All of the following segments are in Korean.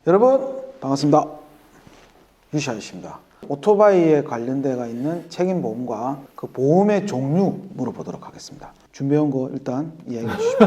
여러분 반갑습니다. 유시 아저씨입니다. 오토바이에 관련되어 있는 책임보험과 그 보험의 종류 물어보도록 하겠습니다. 준비해온 거 일단 이야기해 주십시오.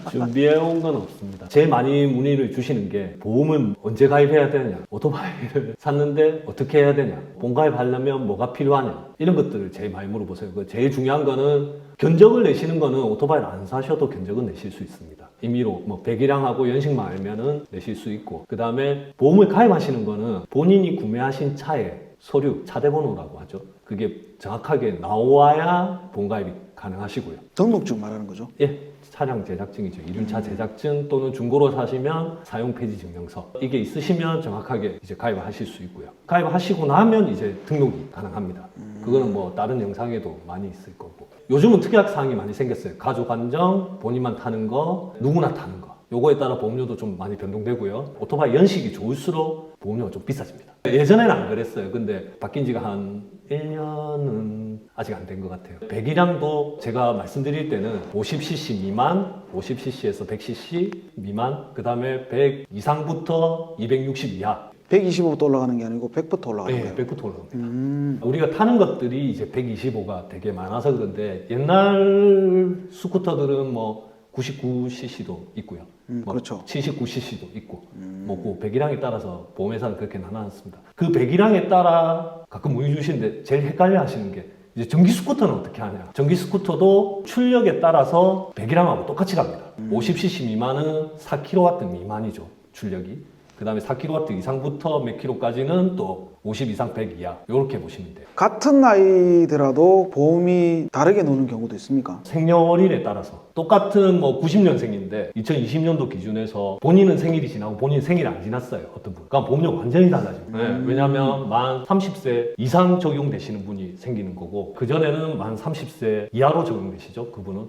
준비해온 건 없습니다. 제일 많이 문의를 주시는 게 보험은 언제 가입해야 되느냐, 오토바이를 샀는데 어떻게 해야 되냐, 보험 가입하려면 뭐가 필요하냐, 이런 것들을 제일 많이 물어보세요. 제일 중요한 거는 견적을 내시는 거는 오토바이를 안 사셔도 견적은 내실 수 있습니다. 임의로 뭐 배기량하고 연식만 알면은 내실 수 있고, 그 다음에 보험을 가입하시는 거는 본인이 구매하신 차의 서류, 차대번호라고 하죠. 그게 정확하게 나와야 보험 가입이 가능하시고요. 등록증 말하는 거죠? 예, 차량 제작증이죠. 이륜차 제작증 또는 중고로 사시면 사용 폐지 증명서, 이게 있으시면 정확하게 이제 가입을 하실 수 있고요. 가입하시고 나면 이제 등록이 가능합니다. 그거는 뭐 다른 영상에도 많이 있을 거고. 요즘은 특약 사항이 많이 생겼어요. 가족 안정, 본인만 타는 거, 누구나 타는 거. 요거에 따라 보험료도 좀 많이 변동되고요. 오토바이 연식이 좋을수록 보험료가 좀 비싸집니다. 예전에는 안 그랬어요. 근데 바뀐 지가 한 1년은 아직 안 된 것 같아요. 배기량도 제가 말씀드릴 때는 50cc 미만, 50cc에서 100cc 미만, 그 다음에 100 이상부터 260 이하. 125부터 올라가는 게 아니고 100부터 올라가는 거예요? 네, 100부터 올라갑니다. 우리가 타는 것들이 이제 125가 되게 많아서 그런데 옛날 스쿠터들은 뭐 99cc도 있고요. 뭐 그렇죠. 79cc도 있고, 뭐 그 배기량에 따라서 보험회사는 그렇게 나눠놨습니다. 그 배기량에 따라 가끔 문의 주시는데 제일 헷갈려 하시는 게 이제 전기 스쿠터는 어떻게 하냐. 전기 스쿠터도 출력에 따라서 배기량하고 똑같이 갑니다. 50cc 미만은 4kW 미만이죠, 출력이. 그 다음에 4kW 이상부터 몇 킬로까지는 또 50 이상 100 이하, 이렇게 보시면 돼요. 같은 나이더라도 보험이 다르게 노는 경우도 있습니까? 생년월일에 따라서 똑같은 뭐 90년생인데 2020년도 기준에서 본인은 생일이 지나고 본인 생일이 안 지났어요, 어떤 분. 그러니까 보험료가 완전히 달라집니다. 네, 왜냐하면 만 30세 이상 적용되시는 분이 생기는 거고, 그전에는 만 30세 이하로 적용되시죠, 그분은.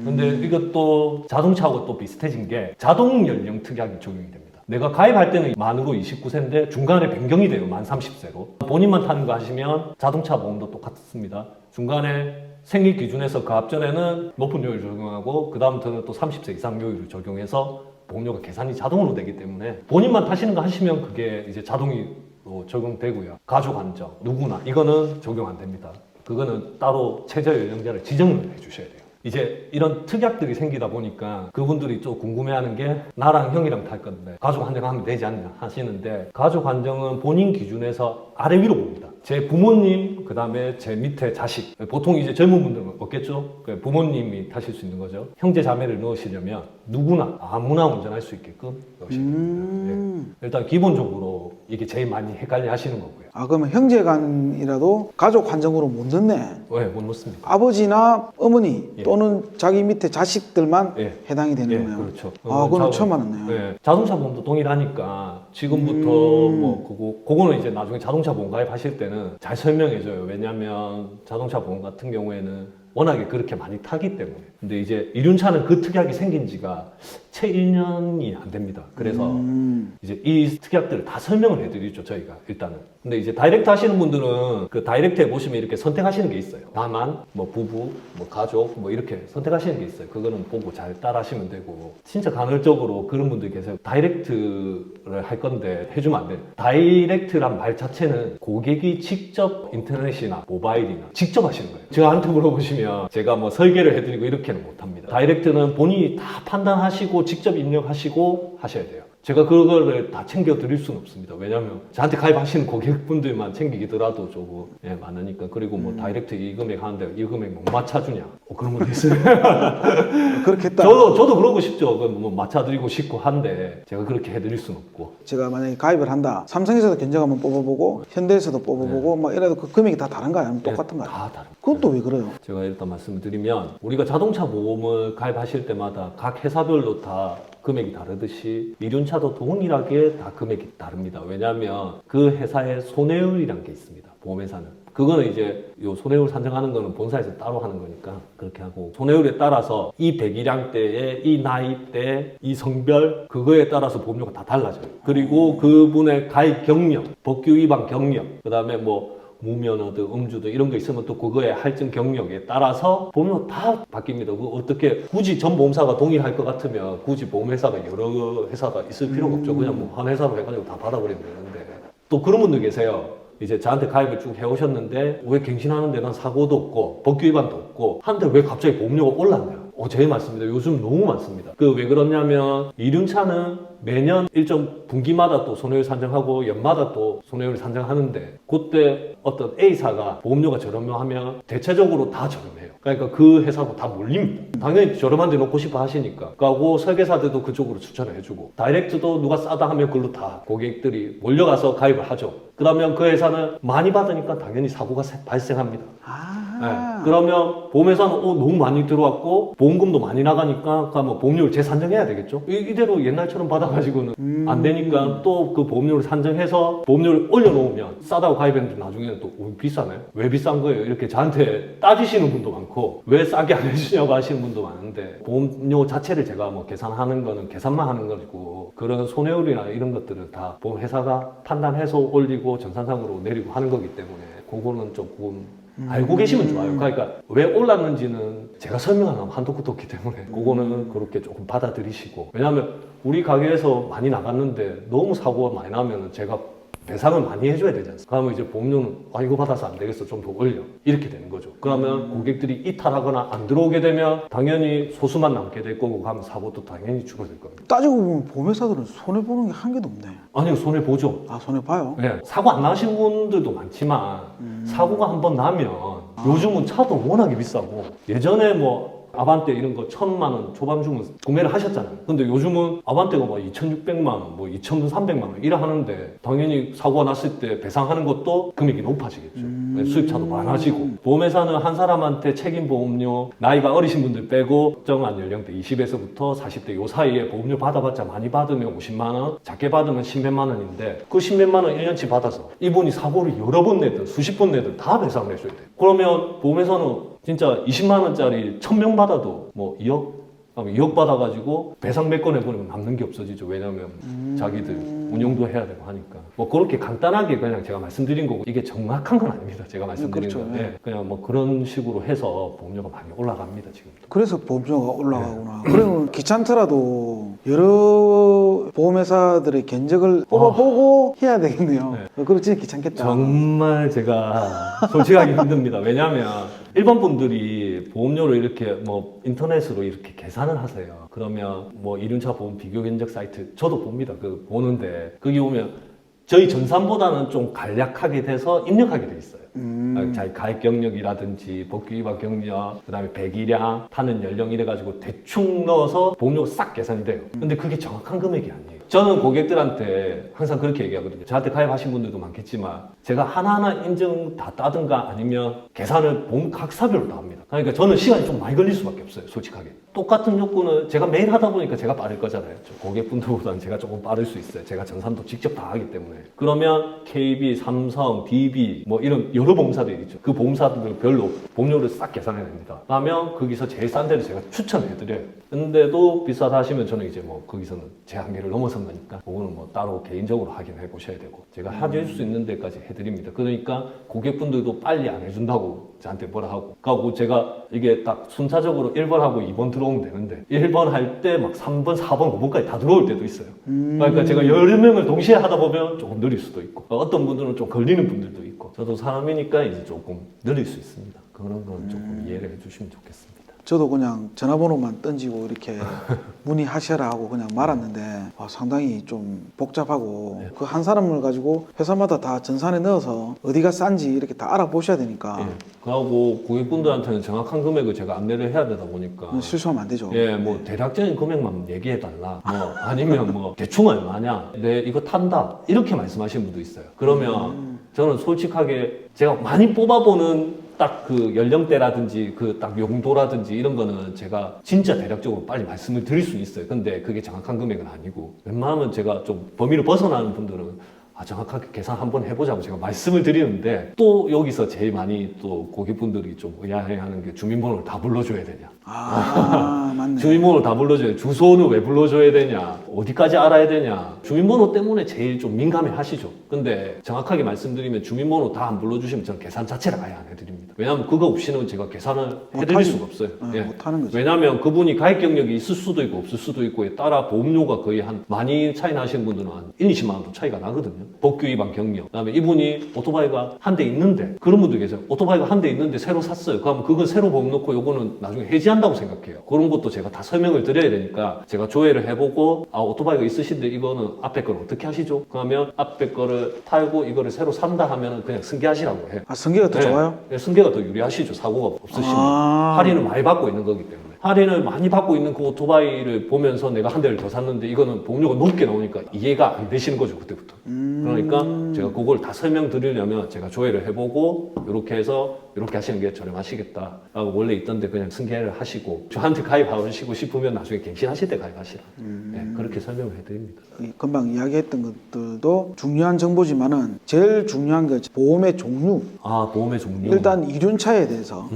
근데 이것도 자동차하고 또 비슷해진 게 자동 연령 특약이 적용이 됩니다. 내가 가입할 때는 만으로 29세인데 중간에 변경이 돼요, 만 30세로. 본인만 타는 거 하시면 자동차 보험도 똑같습니다. 중간에 생일 기준에서 그 앞전에는 높은 요율을 적용하고 그 다음부터는 또 30세 이상 요율을 적용해서 보험료가 계산이 자동으로 되기 때문에 본인만 타시는 거 하시면 그게 이제 자동으로 적용되고요. 가족 안정, 누구나 이거는 적용 안 됩니다. 그거는 따로 최저 연령자를 지정을 해주셔야 돼요. 이제 이런 특약들이 생기다 보니까 그분들이 좀 궁금해하는 게 나랑 형이랑 탈 건데 가족 안정하면 되지 않냐 하시는데, 가족 안정은 본인 기준에서 아래 위로 봅니다. 제 부모님, 그 다음에 제 밑에 자식, 보통 이제 젊은 분들은 없겠죠? 부모님이 타실 수 있는 거죠. 형제 자매를 넣으시려면 누구나 아무나 운전할 수 있게끔 넣으시면 됩니다. 네. 일단 기본적으로 이게 제일 많이 헷갈려 하시는 거고요. 아, 그러면 형제간이라도 가족 한정으로 못 넣네? 네, 못 넣습니다. 아버지나 어머니 예. 또는 자기 밑에 자식들만 예. 해당이 되는 예, 거네요. 그렇죠. 아, 그건 처음 알았네요. 네, 자동차 보험도 동일하니까 지금부터 뭐 그거는 이제 나중에 자동차 보험 가입하실 때는 잘 설명해줘요. 왜냐하면 자동차 보험 같은 경우에는 워낙에 그렇게 많이 타기 때문에. 근데 이제 이륜차는 그 특약이 생긴 지가 채 1년이 안 됩니다. 그래서 이제 이 특약들을 다 설명을 해드리죠, 저희가 일단은. 근데 이제 다이렉트 하시는 분들은 그 다이렉트에 보시면 이렇게 선택하시는 게 있어요. 나만, 뭐 부부, 뭐 가족, 뭐 이렇게 선택하시는 게 있어요. 그거는 보고 잘 따라 하시면 되고. 진짜 간헐적으로 그런 분들이 계세요. 다이렉트를 할 건데 해주면 안 돼요. 다이렉트란 말 자체는 고객이 직접 인터넷이나 모바일이나 직접 하시는 거예요. 저한테 물어보시면 제가 뭐 설계를 해드리고 이렇게는 못합니다. 다이렉트는 본인이 다 판단하시고 직접 입력하시고 하셔야 돼요. 제가 그거를 다 챙겨 드릴 수는 없습니다. 왜냐하면 저한테 가입하시는 고객분들만 챙기더라도 조금 많으니까. 그리고 뭐 다이렉트 이 금액 하는데 이 금액 못 맞춰주냐, 그런 것도 있어요. 그렇겠다. 저도 그러고 싶죠. 뭐 맞춰드리고 싶고 한데 제가 그렇게 해드릴 수는 없고. 제가 만약에 가입을 한다. 삼성에서도 견적 한번 뽑아보고 현대에서도 뽑아보고 막 이래도 그 금액이 다 다른가요? 아니면 똑같은가요? 다 다릅니다. 그것도 왜 그래요? 제가 일단 말씀드리면, 우리가 자동차 보험을 가입하실 때마다 각 회사별로 다 금액이 다르듯이 이륜차도 동일하게 다 금액이 다릅니다. 왜냐하면 그 회사의 손해율이라는 게 있습니다, 보험회사는. 그거는 이제 요 손해율 산정하는 거는 본사에서 따로 하는 거니까 그렇게 하고, 손해율에 따라서 이 배기량대에 이 나이대 이 성별 그거에 따라서 보험료가 다 달라져요. 그리고 그분의 가입 경력, 법규 위반 경력, 그 다음에 뭐 무면허든 음주든 이런 거 있으면 또 그거의 할증 경력에 따라서 보험료 다 바뀝니다. 그 어떻게 굳이 전 보험사가 동일할 것 같으면 굳이 보험회사가 여러 회사가 있을 필요가 없죠. 그냥 뭐 한 회사로 해가지고 다 받아버리면 되는데. 또 그런 분들 계세요. 이제 저한테 가입을 쭉 해오셨는데 왜 갱신하는데 난 사고도 없고 법규 위반도 없고 하는데 왜 갑자기 보험료가 올랐냐? 제일 많습니다. 요즘 너무 많습니다. 그 왜 그러냐면 이륜차는 매년 일정 분기마다 또 손해율 산정하고 연마다 또 손해율 산정하는데 그때 어떤 A사가 보험료가 저렴하면 대체적으로 다 저렴해요. 그러니까 그 회사도 다 몰립니다. 당연히 저렴한 데 놓고 싶어 하시니까. 그하고 설계사들도 그쪽으로 추천을 해주고 다이렉트도 누가 싸다 하면 그걸로 다 고객들이 몰려가서 가입을 하죠. 그러면 그 회사는 많이 받으니까 당연히 사고가 발생합니다. 네. 그러면 보험회사는 너무 많이 들어왔고 보험금도 많이 나가니까 뭐 보험료를 재산정해야 되겠죠. 이대로 옛날처럼 받아가지고는 안 되니까 또 그 보험료를 산정해서 보험료를 올려놓으면 싸다고 가입했는데 나중에는 또 비싸네? 왜 비싼 거예요? 이렇게 저한테 따지시는 분도 많고 왜 싸게 안 해주냐고 하시는 분도 많은데 보험료 자체를 제가 뭐 계산하는 거는 계산만 하는 거고 그런 손해율이나 이런 것들은 다 보험회사가 판단해서 올리고 정산상으로 내리고 하는 거기 때문에 그거는 조금 알고 계시면 좋아요. 그러니까 왜 올랐는지는 제가 설명하면 한도 끝도 없기 때문에 그거는 그렇게 조금 받아들이시고 왜냐하면 우리 가게에서 많이 나갔는데 너무 사고가 많이 나면 제가 배상을 많이 해줘야 되지 않습니까? 그러면 이제 보험료는 이거 받아서 안 되겠어 좀 더 올려 이렇게 되는 거죠. 그러면 고객들이 이탈하거나 안 들어오게 되면 당연히 소수만 남게 될 거고 가면 사고도 당연히 줄어들 겁니다. 따지고 보면 보험회사들은 손해보는 게 한 개도 없네. 아니요, 손해보죠. 손해봐요? 네, 사고 안 나신 분들도 많지만 사고가 한 번 나면 요즘은 차도 워낙에 비싸고 예전에 뭐 아반떼 이런 거 1,000만 원 초반 주면 구매를 하셨잖아요. 근데 요즘은 아반떼가 막 2,600만 원, 뭐 2,300만 원 이래 하는데 당연히 사고가 났을 때 배상하는 것도 금액이 높아지겠죠. 수입차도 많아지고 보험회사는 한 사람한테 책임보험료 나이가 어리신 분들 빼고 특정한 연령대 20에서부터 40대 요 사이에 보험료 받아봤자 많이 받으면 50만 원, 작게 받으면 10몇만 원인데 그 10몇만 원 1년치 받아서 이분이 사고를 여러 번 내든 수십 번 내든 다 배상을 해줘야 돼요. 그러면 보험회사는 진짜 20만 원짜리 1,000명 받아도 뭐 2억? 2억 받아가지고 배상 몇 건 해버리면 남는 게 없어지죠. 왜냐면 자기들 운용도 해야 되고 하니까. 뭐 그렇게 간단하게 그냥 제가 말씀드린 거고 이게 정확한 건 아닙니다. 제가 말씀드린 그렇죠. 건. 네. 그냥 뭐 그런 식으로 해서 보험료가 많이 올라갑니다. 지금. 그래서 보험료가 올라가구나. 그러면 귀찮더라도 여러 보험회사들의 견적을 뽑아보고 해야 되겠네요. 그거 진짜 귀찮겠다. 정말 제가 솔직하게 힘듭니다. 왜냐하면 일반 분들이 보험료를 이렇게 뭐 인터넷으로 이렇게 계산을 하세요. 그러면 뭐 이륜차 보험 비교 견적 사이트 저도 봅니다. 그 보는데 거기 보면 저희 전산보다는 좀 간략하게 돼서 입력하게 돼 있어요. 자기 가입 경력이라든지 법규 위반 경력, 그다음에 배기량, 타는 연령 이래가지고 대충 넣어서 보험료가 싹 계산이 돼요. 근데 그게 정확한 금액이 아니에요. 저는 고객들한테 항상 그렇게 얘기하거든요. 저한테 가입하신 분들도 많겠지만 제가 하나하나 인증 다 따든가 아니면 계산을 보험 각사별로 다 합니다. 그러니까 저는 시간이 좀 많이 걸릴 수밖에 없어요. 솔직하게. 똑같은 욕구는 제가 매일 하다 보니까 제가 빠를 거잖아요. 고객분들보다는 제가 조금 빠를 수 있어요. 제가 전산도 직접 다 하기 때문에. 그러면 KB, 삼성, DB 뭐 이런 여러 보험사들이 있죠. 그 보험사들별로 보험료를 싹 계산해야 됩니다. 그러면 거기서 제일 싼 데를 제가 추천을 해드려요. 근데도 비싸다 하시면 저는 이제 뭐 거기서는 제 한계를 넘어선 거니까 그거는 뭐 따로 개인적으로 확인해 보셔야 되고 제가 해줄 수 있는 데까지 해드립니다. 그러니까 고객분들도 빨리 안 해준다고 저한테 뭐라 하고 그리고 제가 이게 딱 순차적으로 1번하고 2번 들어오면 되는데 1번 할 때 막 3번, 4번, 5번까지 다 들어올 때도 있어요. 그러니까 제가 여러 명을 동시에 하다 보면 조금 느릴 수도 있고 어떤 분들은 좀 걸리는 분들도 있고 저도 사람이니까 이제 조금 느릴 수 있습니다. 그런 건 조금 이해를 해주시면 좋겠습니다. 저도 그냥 전화번호만 던지고 이렇게 문의하셔라 하고 그냥 말았는데 상당히 좀 복잡하고 네. 그 한 사람을 가지고 회사마다 다 전산에 넣어서 어디가 싼지 이렇게 다 알아보셔야 되니까 예. 그리고 고객분들한테는 정확한 금액을 제가 안내를 해야 되다 보니까 실수하면 안 되죠. 예, 뭐 대략적인 금액만 얘기해달라. 뭐 아니면 뭐 대충 얼마냐. 네, 이거 탄다. 이렇게 말씀하시는 분도 있어요. 그러면 저는 솔직하게 제가 많이 뽑아보는 딱 그 연령대라든지 그 딱 용도라든지 이런 거는 제가 진짜 대략적으로 빨리 말씀을 드릴 수 있어요. 근데 그게 정확한 금액은 아니고 웬만하면 제가 좀 범위를 벗어나는 분들은 정확하게 계산 한번 해보자고 제가 말씀을 드리는데 또 여기서 제일 많이 또 고객분들이 좀 의아해하는 게 주민번호를 다 불러줘야 되냐. 맞네. 주민번호 다 불러줘야 주소는 왜 불러줘야 되냐, 어디까지 알아야 되냐. 주민번호 때문에 제일 좀 민감해 하시죠. 근데 정확하게 말씀드리면 주민번호 다 안 불러주시면 저는 계산 자체를 아예 안 해드립니다. 왜냐하면 그거 없이는 제가 계산을 해드릴 수가 없어요. 못하는 거죠. 왜냐하면 그분이 가입 경력이 있을 수도 있고 없을 수도 있고에 따라 보험료가 거의 한 많이 차이 나시는 분들은 한 1, 20만 원도 차이가 나거든요. 법규 위반 경력. 그다음에 이분이 오토바이가 한 대 있는데, 그런 분들 계세요. 오토바이가 한 대 있는데 새로 샀어요. 그럼 그건 새로 보험 넣고 요거는 나중에 해지한다고 생각해요. 그런 것도 제가 다 설명을 드려야 되니까 제가 조회를 해보고 오토바이가 있으신데 이거는 앞에 걸 어떻게 하시죠? 그러면 앞에 거를 팔고 이거를 새로 산다 하면은 그냥 승계하시라고 해요. 승계가 더 좋아요? 네, 승계가 더 유리하시죠. 사고가 없으시면. 할인을 많이 받고 있는 거기 때문에. 할인을 많이 받고 있는 그 오토바이를 보면서 내가 한 대를 더 샀는데 이거는 보험료가 높게 나오니까 이해가 안 되시는 거죠, 그때부터. 그러니까 제가 그걸 다 설명드리려면 제가 조회를 해보고 이렇게 해서 이렇게 하시는 게 저렴하시겠다라고 원래 있던데 그냥 승계를 하시고 저한테 가입하시고 싶으면 나중에 갱신하실 때 가입하시라. 네, 그렇게 설명을 해드립니다. 금방 이야기했던 것들도 중요한 정보지만은 제일 중요한 게 보험의 종류. 보험의 종류. 일단 이륜차에 대해서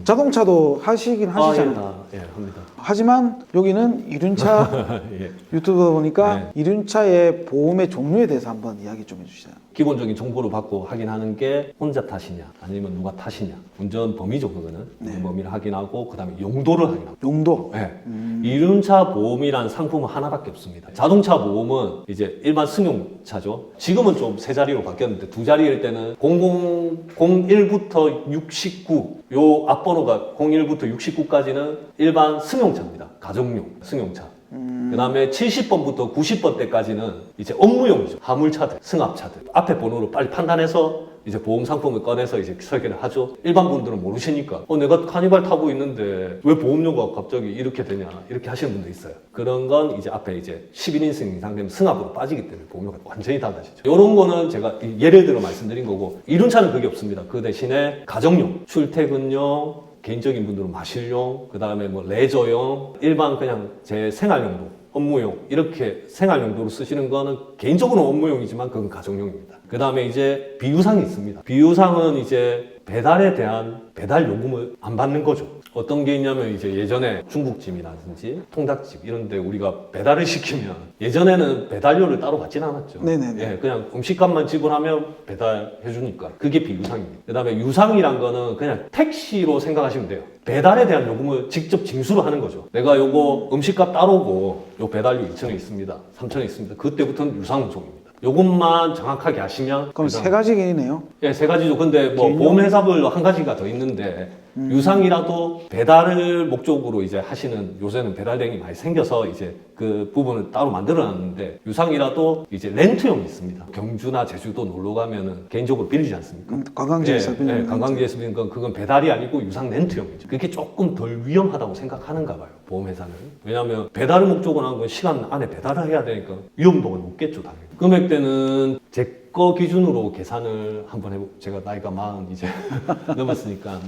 자동차도 하시긴 하시잖아요. 예, 합니다. 하지만 여기는 이륜차 예. 유튜브 보니까 이륜차의 보험의 종류에 대해서 한번 이야기 좀 해주시죠. 기본적인 정보를 받고 확인하는 게 혼자 타시냐 아니면 누가 타시냐, 운전 범위죠. 그거는 운전 범위를 확인하고 그 다음에 용도를 확인하고. 용도? 네. 이륜차 보험이란 상품은 하나밖에 없습니다. 자동차 보험은 이제 일반 승용차죠. 지금은 좀 세 자리로 바뀌었는데 두 자리일 때는 01부터 69, 요 앞번호가 01부터 69까지는 일반 승용차입니다. 가정용 승용차. 그 다음에 70번부터 90번대까지는 이제 업무용이죠. 화물차들, 승합차들. 앞에 번호를 빨리 판단해서 이제 보험 상품을 꺼내서 이제 설계를 하죠. 일반 분들은 모르시니까 내가 카니발 타고 있는데 왜 보험료가 갑자기 이렇게 되냐, 이렇게 하시는 분도 있어요. 그런 건 이제 앞에 이제 11인승 이상 되면 승합으로 빠지기 때문에 보험료가 완전히 달라지죠. 이런 거는 제가 예를 들어 말씀드린 거고, 이륜차는 그게 없습니다. 그 대신에 가정용, 출퇴근용, 개인적인 분들은 마실용, 그 다음에 뭐 레저용, 일반 그냥 제 생활용도, 업무용, 이렇게 생활용도로 쓰시는 거는 개인적으로는 업무용이지만 그건 가정용입니다. 그 다음에 이제 비유상이 있습니다. 비유상은 이제 배달에 대한 배달 요금을 안 받는 거죠. 어떤 게 있냐면 이제 예전에 중국집이라든지 통닭집 이런 데 우리가 배달을 시키면 예전에는 배달료를 따로 받지는 않았죠. 네네네. 예, 그냥 음식값만 지불하면 배달해 주니까. 그게 비유상입니다. 그 다음에 유상이란 거는 그냥 택시로 생각하시면 돼요. 배달에 대한 요금을 직접 징수를 하는 거죠. 내가 요거 음식값 따로고 요 배달료 2,000원 있습니다. 3,000원 있습니다. 그때부터는 유상운송입니다. 요것만 정확하게 아시면. 그럼 세 가지이네요. 예, 세 가지죠. 근데 뭐 보험회사별로 한 가지가 더 있는데 유상이라도 배달을 목적으로 이제 하시는, 요새는 배달대행이 많이 생겨서 이제 그 부분을 따로 만들어 놨는데, 유상이라도 이제 렌트용이 있습니다. 경주나 제주도 놀러 가면은 개인적으로 빌리지 않습니까? 관광지에서 빌리는. 관광지에서 빌리는 건 그건 배달이 아니고 유상 렌트용이죠. 그게 조금 덜 위험하다고 생각하는가 봐요, 보험회사는. 왜냐하면 배달을 목적으로 한 건 시간 안에 배달을 해야 되니까 위험도가 높겠죠, 당연히. 금액대는 제 거 기준으로 계산을 한번 해보. 제가 나이가 40 이제 넘었으니까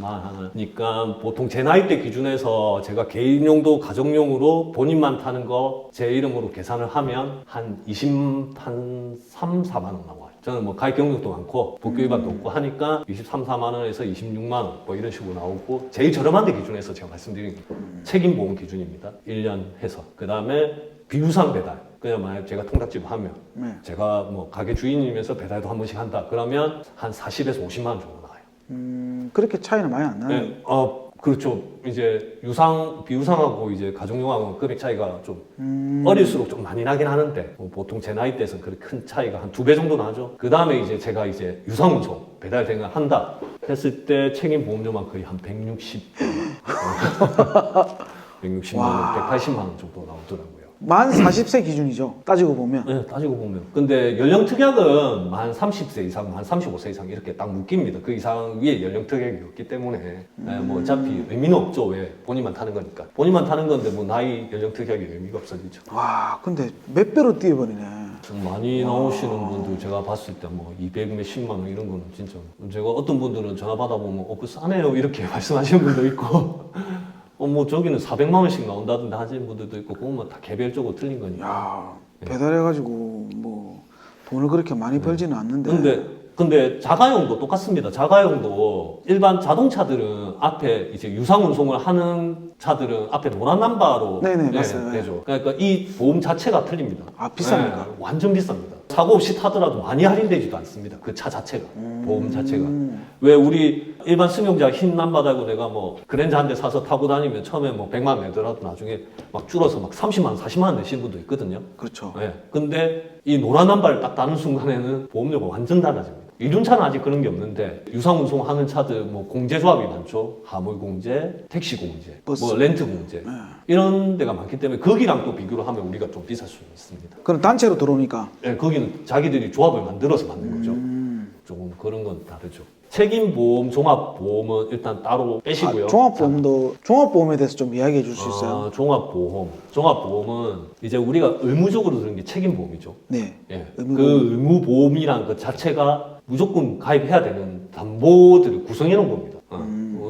41이니까 보통 제 나이대 기준에서 제가 개인용도 가정용으로 본인만 타는 거 제 이름으로 계산을 하면 한 3, 4만 원 나와요. 저는 뭐 가입 경력도 많고 법규 위반도 없고 하니까 23, 4만 원에서 26만 원 뭐 이런 식으로 나오고, 제일 저렴한 데 기준에서 제가 말씀드린 게 책임보험 기준입니다. 1년 해서. 그 다음에 비유상 배달. 그냥 만약 제가 통닭집 하면 제가 뭐 가게 주인이면서 배달도 한 번씩 한다 그러면 한 40에서 50만 원 정도 나와요. 그렇게 차이는 많이 안 나요. 네, 그렇죠. 이제 비유상하고 이제 가정용하고 금액 차이가 좀 어릴수록 좀 많이 나긴 하는데, 뭐 보통 제 나이 때에서는 그렇게 큰 차이가 한 2배 정도 나죠. 그 다음에 이제 제가 이제 유상운송 배달 대행을 한다 했을 때 책임 보험료만 거의 한 160만 원, 180만 원 정도 나오더라고요. 만 40세 기준이죠. 따지고 보면. 네, 따지고 보면. 근데 연령 특약은 만 30세 이상, 만 35세 이상 이렇게 딱 묶입니다. 그 이상 위에 연령 특약이 없기 때문에 뭐 어차피 의미는 없죠. 왜? 본인만 타는 거니까. 본인만 타는 건데 뭐 나이 연령 특약이 의미가 없어지죠. 와, 근데 몇 배로 뛰어버리네. 좀 많이 나오시는 분들 제가 봤을 때 뭐 200 몇십만 원 이런 거는 진짜, 제가 어떤 분들은 전화 받아보면 그거 싸네요 이렇게 말씀하시는 분도 있고 뭐 저기는 400만 원씩 나온다던데 하시는 분들도 있고, 그건 뭐 다 개별적으로 틀린 거니까. 야, 배달해가지고 뭐 돈을 그렇게 많이 벌지는 않는데. 근데 자가용도 똑같습니다. 자가용도 일반 자동차들은 앞에 이제 유상 운송을 하는 차들은 앞에 노란 남바로 네네, 맞아요. 되죠. 그러니까 이 보험 자체가 틀립니다. 아, 비쌉니까? 네, 완전 비쌉니다. 사고 없이 타더라도 많이 할인되지도 않습니다. 그 차 자체가 보험 자체가. 왜 우리 일반 승용차 흰 남바 달고 내가 뭐 그랜저 한 대 사서 타고 다니면 처음에 뭐 100만 원 내더라도 나중에 막 줄어서 막 30만 원, 40만 원 내시는 분도 있거든요. 그렇죠. 네. 근데 이 노란 남바를 딱 다는 순간에는 보험료가 완전 달라집니다. 이륜차는 아직 그런 게 없는데 유상 운송하는 차들 뭐 공제 조합이 많죠. 화물 공제, 택시 공제, 버스. 뭐 렌트 공제 이런 데가 많기 때문에 거기랑 또 비교를 하면 우리가 좀 비쌀 수 있습니다. 그럼 단체로 들어오니까. 네, 거기는 자기들이 조합을 만들어서 만든 거죠. 조금 그런 건 다르죠. 책임보험, 종합보험은 일단 따로 빼시고요. 종합보험에 대해서 좀 이야기해 줄 수 있어요? 종합보험은 이제 우리가 의무적으로 드는 게 책임보험이죠. 네. 예. 의무보험. 그 의무보험이란 것 자체가 무조건 가입해야 되는 담보들을 구성해 놓은 겁니다.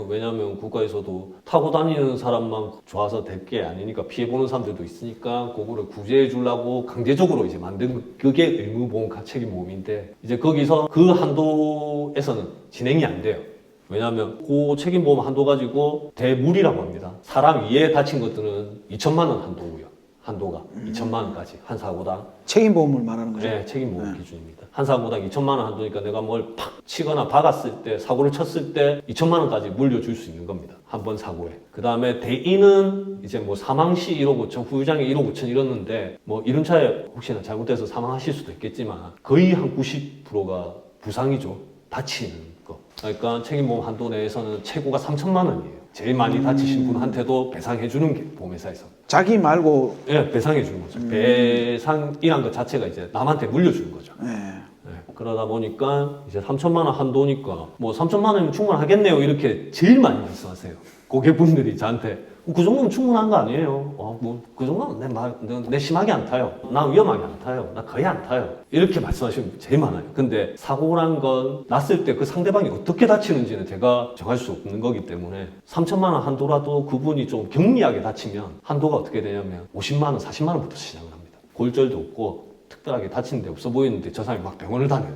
왜냐하면 국가에서도 타고 다니는 사람만 좋아서 될 게 아니니까 피해보는 사람들도 있으니까 그거를 구제해 주려고 강제적으로 이제 만든 그게 의무보험 책임보험인데 이제 거기서 그 한도에서는 진행이 안 돼요. 왜냐하면 그 책임보험 한도 가지고 대물이라고 합니다. 사람 위에 다친 것들은 2천만 원 한도고요. 한도가 2천만 원까지 한 사고당. 책임보험을 말하는 거죠? 네, 책임보험 기준입니다. 한 사고당 2천만 원 한도니까 내가 뭘 팍 치거나 박았을 때, 사고를 쳤을 때 2천만 원까지 물려줄 수 있는 겁니다. 한 번 사고에. 그 다음에 대인은 이제 뭐 사망 시 1억 5천, 후유장애 1억 5천 이랬는데 뭐 이륜차에 혹시나 잘못돼서 사망하실 수도 있겠지만 거의 한 90%가 부상이죠. 다치는 거. 그러니까 책임보험 한도 내에서는 최고가 3천만 원이에요. 제일 많이 다치신 분한테도 배상해주는 게 보험회사에서. 자기 말고. 예, 배상해주는 거죠. 배상이란 것 자체가 이제 남한테 물려주는 거죠. 네. 예, 그러다 보니까 이제 3천만 원 한도니까 뭐 3천만 원이면 충분하겠네요. 이렇게 제일 많이 말씀하세요. 고객분들이 저한테 그 정도면 충분한 거 아니에요? 뭐 그 정도면 내 심하게 안 타요. 나 위험하게 안 타요. 나 거의 안 타요. 이렇게 말씀하시는 분 제일 많아요. 근데 사고란 건 났을 때 그 상대방이 어떻게 다치는지는 제가 정할 수 없는 거기 때문에 3천만 원 한도라도 그분이 좀 경미하게 다치면 한도가 어떻게 되냐면 50만 원, 40만 원부터 시작을 합니다. 골절도 없고 특별하게 다친 데 없어 보이는데 저 사람이 막 병원을 다녀요.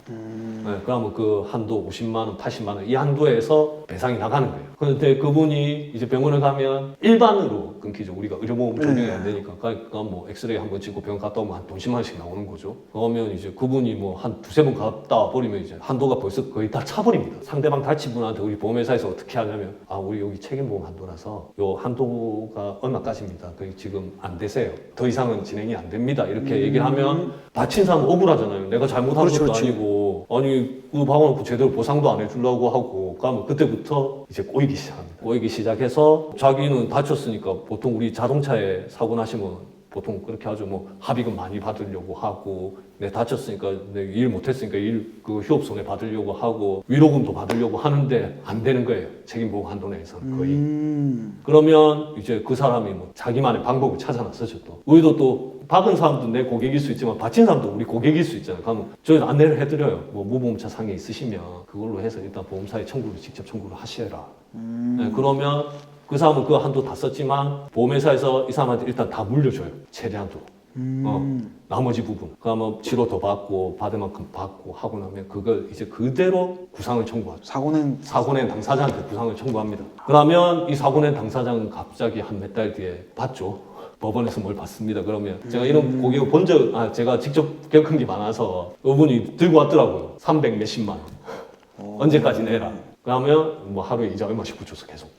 네, 그러면 그 한도 50만 원, 80만 원 이 한도에서 배상이 나가는 거예요. 그런데 그분이 이제 병원을 가면 일반으로 끊기죠. 우리가 의료보험 적용이 안 되니까. 그러니까 뭐 엑스레이 한번 찍고 병원 갔다 오면 한 돈 10만 원씩 나오는 거죠. 그러면 이제 그분이 뭐 한 두세 번 갔다 와 버리면 이제 한도가 벌써 거의 다 차버립니다. 상대방 다친 분한테 우리 보험회사에서 어떻게 하냐면 우리 여기 책임보험 한도라서 요 한도가 얼마까지입니다. 거의 지금 안 되세요. 더 이상은 진행이 안 됩니다. 이렇게 얘기를 하면 다친 사람은 억울하잖아요. 내가 잘못한 것도 아니고 아니 그 박아놓고 제대로 보상도 안 해주려고 하고 그러면 그때부터 이제 꼬이기 시작합니다. 꼬이기 시작해서 자기는 다쳤으니까 보통 우리 자동차에 사고 나시면 보통 그렇게 하죠. 뭐 합의금 많이 받으려고 하고 내 다쳤으니까 내 일 못했으니까 그 휴업 손해 받으려고 하고 위로금도 받으려고 하는데 안 되는 거예요. 책임보험 한도 내에서는 거의. 그러면 이제 그 사람이 뭐 자기만의 방법을 찾아놨었죠. 또 우리도 또 박은 사람도 내 고객일 수 있지만 다친 사람도 우리 고객일 수 있잖아요. 그러면 저희도 안내를 해드려요. 뭐 무보험차 상해 있으시면 그걸로 해서 일단 보험사에 직접 청구를 하시라. 네, 그러면 그 사람은 그 한도 다 썼지만 보험회사에서 이 사람한테 일단 다 물려줘요. 최대한도. 나머지 부분. 그러면 치료 더 받고 받을 만큼 받고 하고 나면 그걸 이제 그대로 구상을 청구하죠. 사고낸 당사자한테 구상을 청구합니다. 그러면 이 사고낸 당사자는 갑자기 한 몇 달 뒤에 받죠. 법원에서 뭘 받습니다. 그러면 제가 이런 고객을 제가 직접 겪은 게 많아서 그분이 들고 왔더라고요. 300 몇십만 원. 언제까지 내라. 그러면 뭐 하루에 이자 얼마씩 붙여서 계속.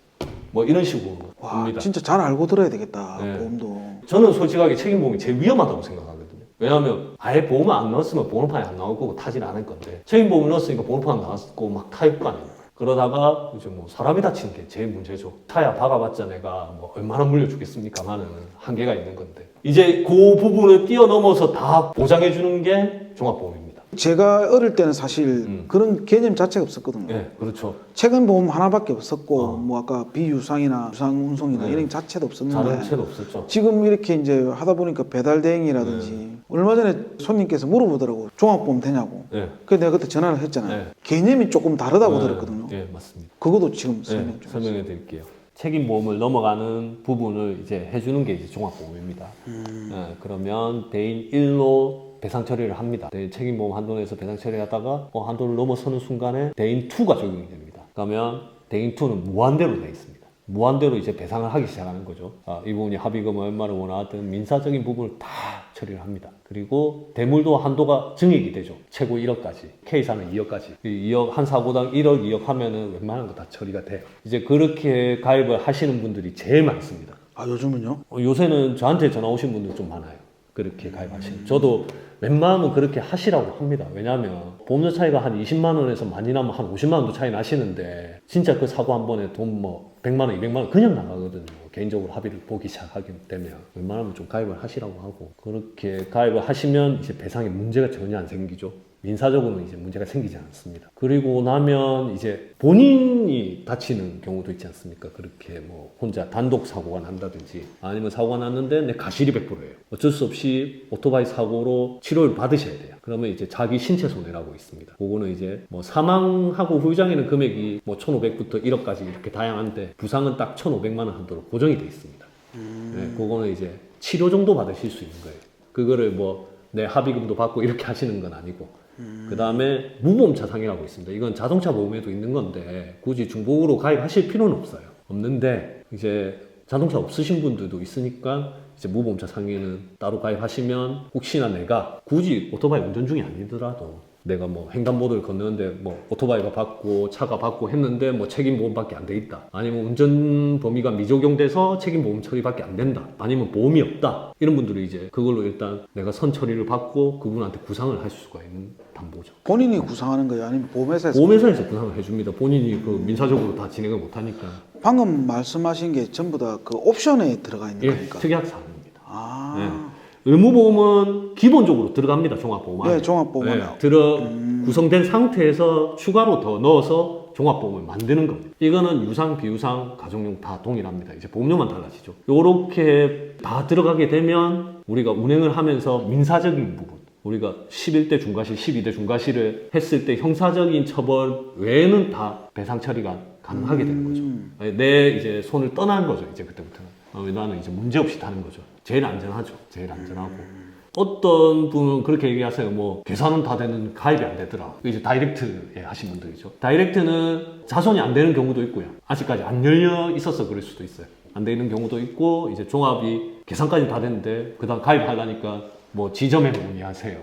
뭐 이런 식으로 합니다. 진짜 잘 알고 들어야 되겠다. 네. 보험도. 저는 솔직하게 책임보험이 제일 위험하다고 생각하거든요. 왜냐하면 아예 보험을 안 넣었으면 보험판이 안 나올 거고 타질 않을 건데 책임보험을 넣었으니까 보험판 나왔고 막 타입 거 아니에요. 그러다가 이제 뭐 사람이 다치는 게 제일 문제죠. 차야 박아봤자 내가 뭐 얼마나 물려주겠습니까만은 한계가 있는 건데 이제 그 부분을 뛰어넘어서 다 보장해주는 게 종합보험입니다. 제가 어릴 때는 사실 그런 개념 자체가 없었거든요. 네, 그렇죠. 책임보험 하나밖에 없었고 뭐 아까 비유상이나 유상운송이나 네. 이런 자체도 없었는데 자동차도 없었죠. 지금 이렇게 이제 하다 보니까 배달 대행이라든지 얼마 전에 손님께서 물어보더라고. 종합보험 되냐고. 네. 그래서 내가 그때 전화를 했잖아요. 네. 개념이 조금 다르다고 들었거든요. 네, 맞습니다. 그것도 지금 설명 좀 설명해 드릴게요. 책임보험을 넘어가는 부분을 이제 해주는 게 이제 종합보험입니다. 그러면 대인 1로 배상 처리를 합니다. 책임보험 한도 내에서 배상 처리하다가 한도를 넘어서는 순간에 대인 2가 적용이 됩니다. 그러면 대인 2는 무한대로 되어 있습니다. 무한대로 이제 배상을 하기 시작하는 거죠. 이 부분이 합의금을 얼마를 원하든 민사적인 부분을 다 처리를 합니다. 그리고 대물도 한도가 증액이 되죠. 최고 1억까지. K사는 2억까지. 2억, 한 사고당 1억, 2억 하면은 웬만한 거 다 처리가 돼요. 이제 그렇게 가입을 하시는 분들이 제일 많습니다. 요즘은요? 요새는 저한테 전화 오신 분들 좀 많아요. 그렇게 가입하시는. 저도 웬만하면 그렇게 하시라고 합니다. 왜냐하면 보험료 차이가 한 20만 원에서 많이 나면 한 50만 원도 차이 나시는데 진짜 그 사고 한 번에 돈 100만 원, 200만 원 그냥 나가거든요. 개인적으로 합의를 보기 시작하게 되면 웬만하면 좀 가입을 하시라고 하고, 그렇게 가입을 하시면 이제 배상에 문제가 전혀 안 생기죠. 민사적으로는 이제 문제가 생기지 않습니다. 그리고 나면 이제 본인이 다치는 경우도 있지 않습니까? 그렇게 혼자 단독 사고가 난다든지 아니면 사고가 났는데 내 가실이 100%예요. 어쩔 수 없이 오토바이 사고로 치료를 받으셔야 돼요. 그러면 이제 자기 신체 손해라고 있습니다. 그거는 이제 사망하고 후유장애는 금액이 1,500부터 1억까지 이렇게 다양한데 부상은 딱 1,500만 원 한도로 고정이 되어 있습니다. 네, 그거는 이제 치료 정도 받으실 수 있는 거예요. 그거를 내 합의금도 받고 이렇게 하시는 건 아니고. 그 다음에 무보험차상이라고 있습니다. 이건 자동차 보험에도 있는 건데 굳이 중복으로 가입하실 필요는 없어요. 없는데 이제 자동차 없으신 분들도 있으니까 이제 무보험차상에는 따로 가입하시면 혹시나 내가 굳이 오토바이 운전 중이 아니더라도 내가 횡단보도를 걷는데 오토바이가 받고 차가 받고 했는데 책임보험밖에 안 돼 있다. 아니면 운전 범위가 미적용돼서 책임보험 처리밖에 안 된다. 아니면 보험이 없다. 이런 분들이 이제 그걸로 일단 내가 선 처리를 받고 그분한테 구상을 할 수가 있는 담보죠. 본인이 구상하는 거예요? 아니면 보험회사에서? 보험회사에서 구상을 해줍니다. 본인이 그 민사적으로 다 진행을 못하니까. 방금 말씀하신 게 전부 다 그 옵션에 들어가 있는 거니까. 특약사항입니다. 아. 네. 의무보험은 기본적으로 들어갑니다. 종합보험 안에. 네, 종합보험 안에. 구성된 상태에서 추가로 더 넣어서 종합보험을 만드는 겁니다. 이거는 유상, 비유상, 가족용 다 동일합니다. 이제 보험료만 달라지죠. 요렇게 다 들어가게 되면 우리가 운행을 하면서 민사적인 부분, 우리가 11대 중과실, 12대 중과실을 했을 때 형사적인 처벌 외에는 다 배상 처리가 가능하게 되는 거죠. 내 이제 손을 떠난 거죠. 이제 그때부터는. 나는 이제 문제 없이 타는 거죠. 제일 안전하죠. 제일 안전하고. 어떤 분은 그렇게 얘기하세요. 계산은 다 되는 가입이 안 되더라. 이제 다이렉트에 하신 분들이죠. 다이렉트는 자손이 안 되는 경우도 있고요. 아직까지 안 열려 있어서 그럴 수도 있어요. 안 되는 경우도 있고, 이제 종합이 계산까지 다 됐는데, 그 다음 가입하려니까 지점에 문의하세요.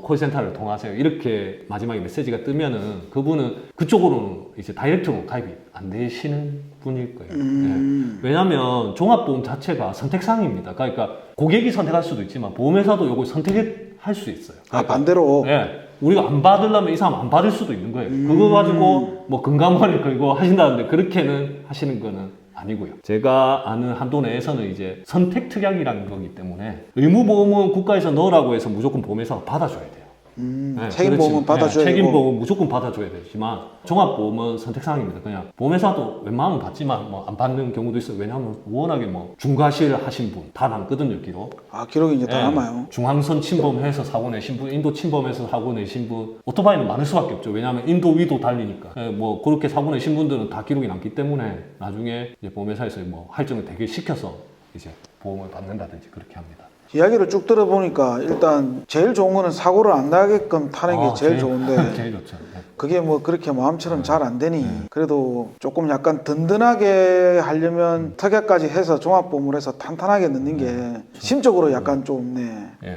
콜센터를 통하세요. 이렇게 마지막에 메시지가 뜨면은 그분은 그쪽으로는 이제 다이렉트로 가입이 안 되시는 분일 거예요. 네. 왜냐하면 종합보험 자체가 선택사항입니다. 그러니까 고객이 선택할 수도 있지만 보험회사도 이걸 선택할 수 있어요. 그러니까 반대로. 네. 우리가 안 받으려면 이 사람 안 받을 수도 있는 거예요. 그거 가지고 금감원을 걸고 하신다는데 그렇게는 하시는 거는 아니고요. 제가 아는 한도 내에서는 이제 선택 특약이라는 거기 때문에 의무보험은 국가에서 넣으라고 해서 무조건 보험회사가 받아줘야 돼요. 네, 책임보험은 받아줘야 되고. 책임보험은 무조건 받아줘야 되지만 종합보험은 선택사항입니다. 그냥 보험회사도 웬만하면 받지만 안 받는 경우도 있어요. 왜냐하면 워낙에 중과실 하신 분 다 남거든요. 기록. 기록이 이제 다 네, 남아요. 중앙선 침범해서 사고 내신 분, 인도 침범해서 사고 내신 분, 오토바이는 많을 수밖에 없죠. 왜냐하면 인도 위도 달리니까. 그렇게 사고 내신 분들은 다 기록이 남기 때문에 나중에 이제 보험회사에서 할증을 되게 시켜서 이제 보험을 받는다든지 그렇게 합니다. 이야기를 쭉 들어보니까 일단 제일 좋은 거는 사고를 안 나게끔 타는 게 제일 좋은데 제일 좋죠. 네. 그게 그렇게 마음처럼 잘 안 되니 그래도 조금 약간 든든하게 하려면 특약까지 해서 종합보험을 해서 탄탄하게 넣는 게 심적으로 약간 좀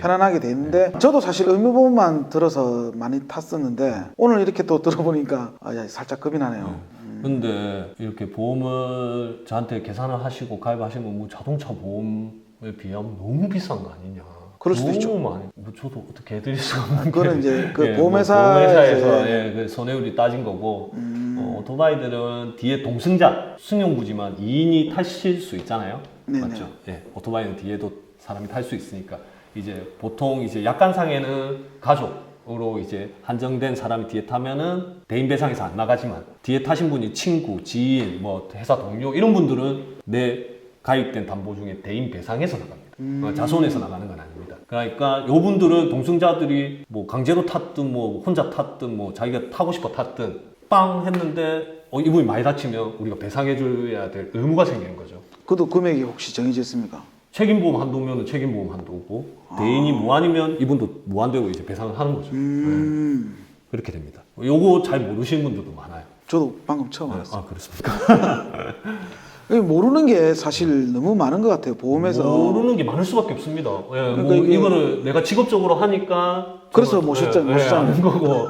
편안하게 돼 있는데 저도 사실 의무보험만 들어서 많이 탔었는데 오늘 이렇게 또 들어보니까 살짝 겁이 나네요. 근데 이렇게 보험을 저한테 계산을 하시고 가입하시면 자동차 보험에 비하면 너무 비싼 거 아니냐. 그럴 수도 있죠. 너무 많이. 저도 어떻게 해드릴 수가 없는 게. 그거는 이제 보험회사에서 그 손해율이 따진 거고, 오토바이들은 뒤에 동승자, 승용부지만 2인이 타실 수 있잖아요. 네네. 맞죠? 오토바이는 뒤에도 사람이 탈 수 있으니까 이제 보통 이제 약관상에는 가족으로 이제 한정된 사람이 뒤에 타면은 대인 배상에서 안 나가지만 뒤에 타신 분이 친구, 지인, 회사 동료 이런 분들은 내 가입된 담보 중에 대인 배상에서 나갑니다. 자손에서 나가는 건 아닙니다. 그러니까 요분들은 동승자들이 강제로 탔든 혼자 탔든 자기가 타고 싶어 탔든 빵 했는데 이분이 많이 다치면 우리가 배상해 줘야 될 의무가 생기는 거죠. 그것도 금액이 혹시 정해져 있습니까? 책임보험 한도면 책임보험 한도고 대인이 무한이면 이분도 무한대로 이제 배상을 하는 거죠. 네. 그렇게 됩니다. 요거 잘 모르시는 분들도 많아요. 저도 방금 처음 알았어요. 아, 그렇습니까? 모르는 게 사실 너무 많은 것 같아요. 보험에서. 모르는 게 많을 수밖에 없습니다. 예, 그러니까 뭐 이거를 내가 직업적으로 하니까 그래서 저는, 모셨잖아요. 아는 거고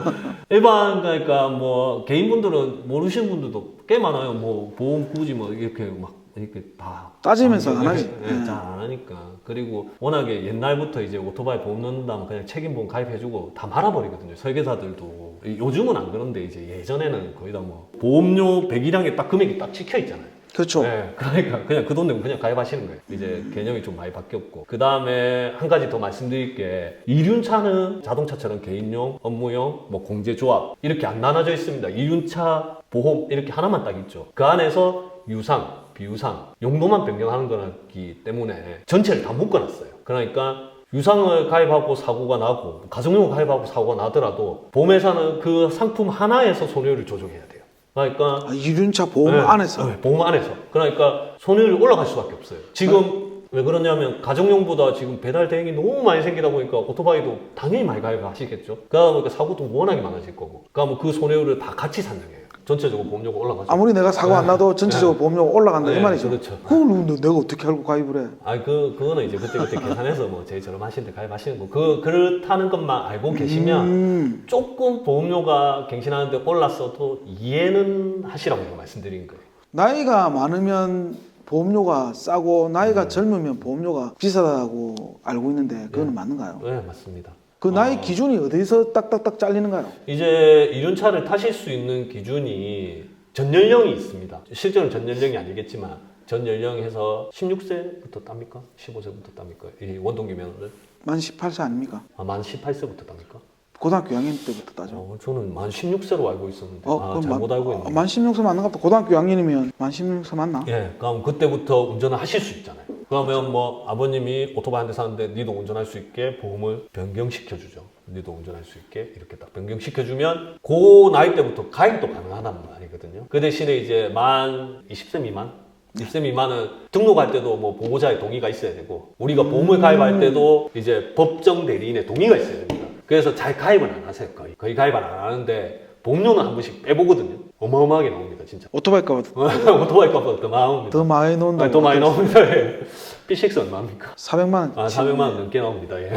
일반 그러니까 뭐 개인분들은 모르시는 분들도 꽤 많아요. 뭐 보험 굳이 뭐 이렇게 막 이렇게 다 따지면서 안 하지. 잘 안 하니까. 그리고 워낙에 옛날부터 이제 오토바이 보험 넣는다면 그냥 책임보험 가입해주고 다 말아버리거든요. 설계사들도. 요즘은 안 그런데 이제 예전에는 거의 다 뭐 보험료 배기량에 딱 금액이 딱 찍혀 있잖아요. 그렇죠. 네, 그러니까 그냥 그 돈 내고 그냥 가입하시는 거예요. 이제 개념이 좀 많이 바뀌었고. 그 다음에 한 가지 더 말씀드릴 게 이륜차는 자동차처럼 개인용, 업무용, 뭐 공제조합 이렇게 안 나눠져 있습니다. 이륜차 보험 이렇게 하나만 딱 있죠. 그 안에서 유상, 비유상, 용도만 변경하는 거기 때문에 전체를 다 묶어놨어요. 그러니까 유상을 가입하고 사고가 나고 가정용을 가입하고 사고가 나더라도 보험회사는 그 상품 하나에서 손해율을 조정해야 돼요. 그러니까 이륜차 보험 네, 안에서. 네, 보험 안에서. 그러니까 손해율이 올라갈 수밖에 없어요. 지금 왜 그러냐면 가정용보다 지금 배달 대행이 너무 많이 생기다 보니까 오토바이도 당연히 많이 가입하시겠죠. 그러다 보니까 사고도 워낙에 많아질 거고. 그러니까 그 손해율을 다 같이 산정해요. 전체적으로 보험료가 올라가죠. 아무리 내가 사고 안 나도 전체적으로 보험료가 올라간다 이 말이죠. 그렇죠. 그걸 내가 어떻게 알고 가입을 해? 그거는 이제 그때 계산해서 뭐 제일 저렴하신데 가입하시는 거. 그렇다는 것만 알고 계시면 조금 보험료가 갱신하는데 올랐어도 이해는 하시라고 제가 말씀드린 거예요. 나이가 많으면 보험료가 싸고 나이가 젊으면 보험료가 비싸다고 알고 있는데 그건 맞는가요? 네, 맞습니다. 그 나이 기준이 어디서 딱딱딱 잘리는가요? 이제 이륜차를 타실 수 있는 기준이 전 연령이 있습니다. 실제로는 전 연령이 아니겠지만 전 연령에서 16세부터 땁니까? 15세부터 땁니까? 이 원동기 면허를? 만 18세 아닙니까? 만 18세부터 땁니까? 고등학교 6학년 때부터 따죠. 저는 만 16세로 알고 있었는데 그럼 잘못 알고 있네요. 만 16세 맞는 것 같다. 고등학교 6학년이면 만 16세 맞나? 예, 그럼 그때부터 운전을 하실 수 있잖아요. 그러면 뭐 아버님이 오토바이 한 대 사는데 니도 운전할 수 있게 보험을 변경시켜 주죠. 니도 운전할 수 있게 이렇게 딱 변경시켜 주면 그 나이 때부터 가입도 가능하단 말이거든요. 그 대신에 이제 만 20세 미만 20세 미만은 등록할 때도 뭐 보호자의 동의가 있어야 되고 우리가 보험을 가입할 때도 이제 법정 대리인의 동의가 있어야 됩니다. 그래서 잘 가입을 안 하세요. 거의 가입을 안 하는데 보험료는 한 번씩 빼보거든요. 어마어마하게 나옵니다, 진짜. 오토바이 값 오토바이 값보다 더 나옵니다. 더 많이 나온다. 더 많이 나옵니다. 예. P6 얼마입니까? 400만 원. 400만 원 넘게 나옵니다. 예.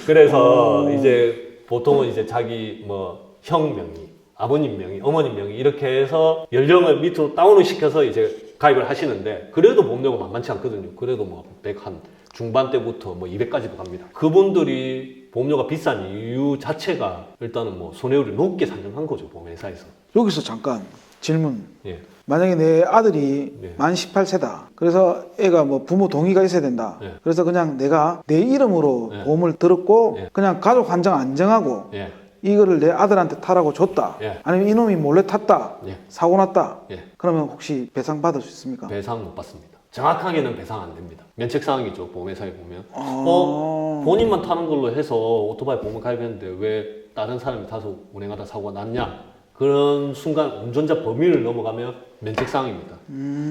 그래서 이제 보통은 이제 자기 뭐 형 명의, 아버님 명의, 어머님 명의 이렇게 해서 연령을 밑으로 다운을 시켜서 이제 가입을 하시는데 그래도 보험료가 만만치 않거든요. 그래도 뭐 100 한 중반대부터 뭐 200까지도 갑니다. 그분들이 보험료가 비싼 이유 자체가 일단은 뭐 손해율을 높게 산정한 거죠, 보험회사에서. 여기서 잠깐 질문. 예. 만약에 내 아들이 네. 만 18세다. 그래서 애가 뭐 부모 동의가 있어야 된다. 네. 그래서 그냥 내가 내 이름으로 네. 보험을 들었고 네. 그냥 가족 한정 안 정하고 예. 이거를 내 아들한테 타라고 줬다. 예. 아니면 이놈이 몰래 탔다. 예. 사고 났다. 예. 그러면 혹시 배상 받을 수 있습니까? 배상 못 받습니다. 정확하게는 배상 안 됩니다. 면책사항이죠, 보험회사에 보면. 아. 본인만 타는 걸로 해서 오토바이 보험을 가입했는데 왜 다른 사람이 타서 운행하다 사고가 났냐? 그런 순간 운전자 범위를 넘어가면 면책사항입니다.